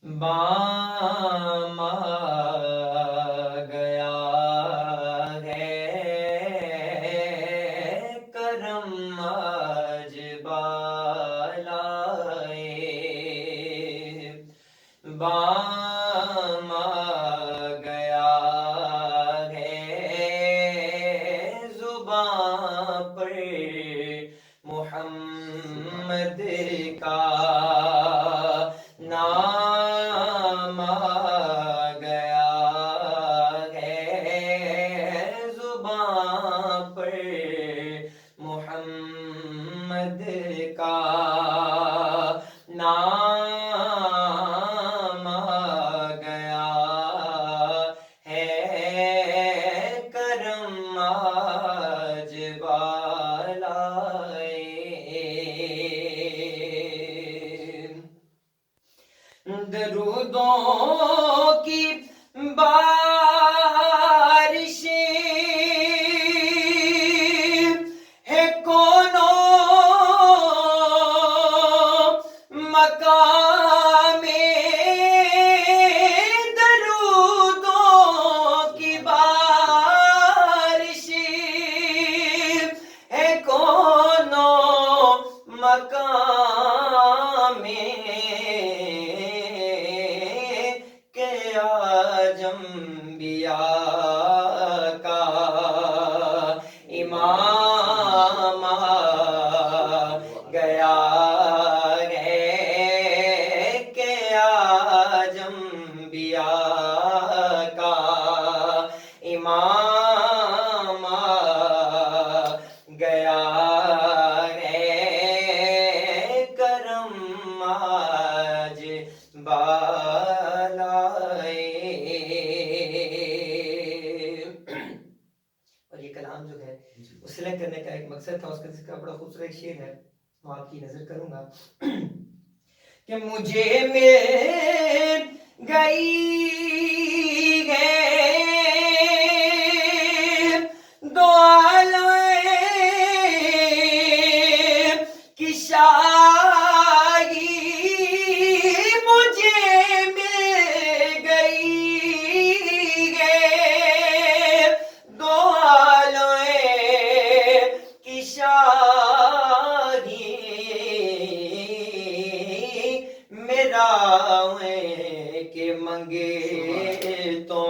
بام آ گیا ہے کرم آج بالائے بام آ گیا ہے زباں پر محمد کا نام آ گیا ہے زباں پر محمد کا نام آ گیا ہے کرم آج بالائے درودوں کی بارشیں ہے کونوں مقام درودوں کی بارشیں ہے کونوں مقام آجم انبیاء کا امام آ گیا ہے کہ آجم انبیاء کا امام آ گیا ہے کرم آج بالائے اور یہ کلام جو ہے وہ سلیکٹ کرنے کا ایک مقصد تھا اس کا بڑا خوبصورت شعر ہے میں آپ کی نظر کروں گا کہ مجھے مل گئی ہے دو عالم کی شاہی مجھے مل گئی ہے دو عالم کی شاہی میرا کہ منگے تو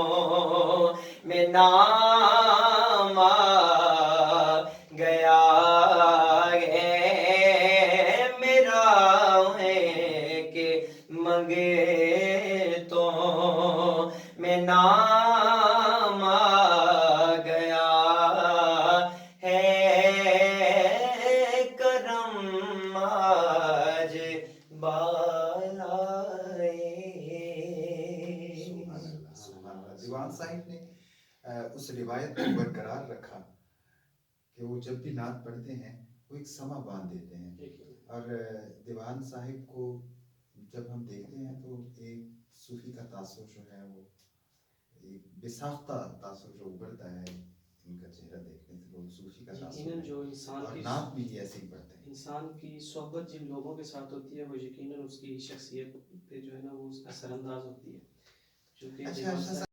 میں نام آ گیا ہے میرا کہ منگے تو میں نام آ گیا ہے کرم آج بالائے دیوان صاحب نے اس روایت کو برقرار رکھا کہ وہ جب بھی نعت پڑھتے ہیں وہ ایک سما باندھ دیتے ہیں اور دیوان صاحب کو جب ہم دیکھتے ہیں تو ایک صوفی کا تاثر جو ہے وہ ایک بے ساختہ تاثر جو ابھرتا ہے ان کا چہرہ دیکھنے سے وہ صوفی کا تاثر ہے جو انسان اور کی نعت بھی یہ ایسے ہی پڑھتے ہیں انسان کی صحبت جن لوگوں کے ساتھ ہوتی ہے وہ یقیناً اس کی شخصیت پہ جو ہے نا وہ اثر انداز ہوتی ہے چونکہ اچھا